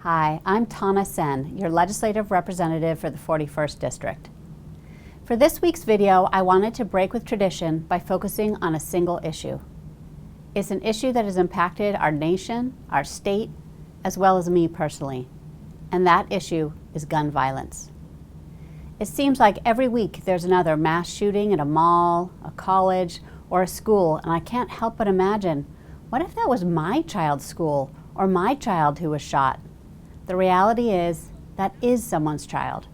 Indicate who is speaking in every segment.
Speaker 1: Hi, I'm Tana Senn, your legislative representative for the 41st District. For this week's video, I wanted to break with tradition by focusing on a single issue. It's an issue that has impacted our nation, our state, as well as me personally, and that issue is gun violence. It seems like every week there's another mass shooting at a mall, a college, or a school, and I can't help but imagine, what if that was my child's school or my child who was shot? The reality is, that is someone's child.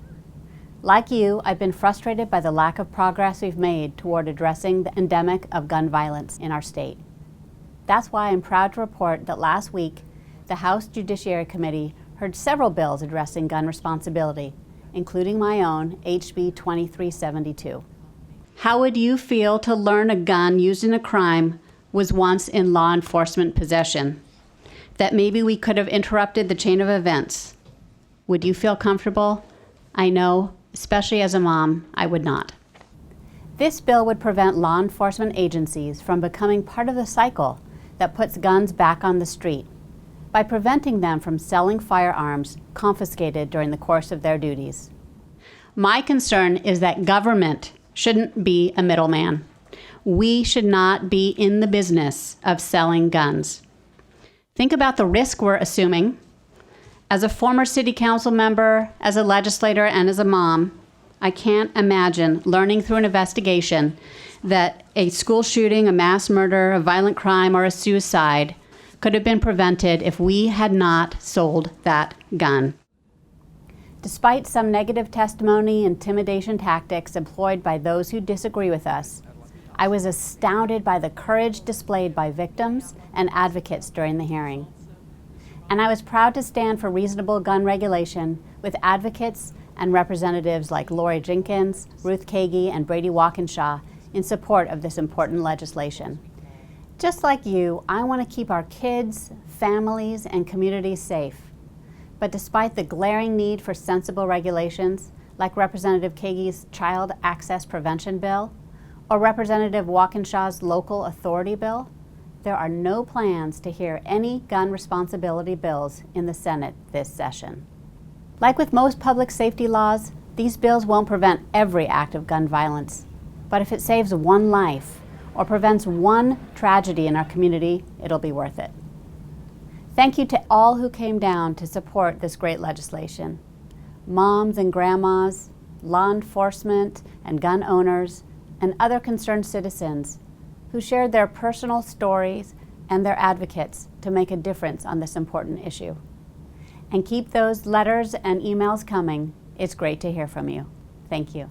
Speaker 1: Like you, I've been frustrated by the lack of progress we've made toward addressing the endemic of gun violence in our state. That's why I'm proud to report that last week, the House Judiciary Committee heard several bills addressing gun responsibility, including my own, HB 2372. How would you feel to learn a gun used in a crime was once in law enforcement possession? That maybe we could have interrupted the chain of events. Would you feel comfortable? I know, especially as a mom, I would not. This bill would prevent law enforcement agencies from becoming part of the cycle that puts guns back on the street by preventing them from selling firearms confiscated during the course of their duties. My concern is that government shouldn't be a middleman. We should not be in the business of selling guns. Think about the risk we're assuming. As a former city council member, as a legislator, and as a mom, I can't imagine learning through an investigation that a school shooting, a mass murder, a violent crime, or a suicide could have been prevented if we had not sold that gun. Despite some negative testimony and intimidation tactics employed by those who disagree with us, I was astounded by the courage displayed by victims and advocates during the hearing. And I was proud to stand for reasonable gun regulation with advocates and representatives like Lori Jenkins, Ruth Kagi, and Brady Walkinshaw in support of this important legislation. Just like you, I want to keep our kids, families, and communities safe. But despite the glaring need for sensible regulations, like Representative Kagi's Child Access Prevention Bill, or Representative Walkinshaw's Local Authority Bill, there are no plans to hear any gun responsibility bills in the Senate this session. Like with most public safety laws, these bills won't prevent every act of gun violence. But if it saves one life or prevents one tragedy in our community, it'll be worth it. Thank you to all who came down to support this great legislation. Moms and grandmas, law enforcement and gun owners, and other concerned citizens who shared their personal stories and their advocates to make a difference on this important issue. And keep those letters and emails coming. It's great to hear from you. Thank you.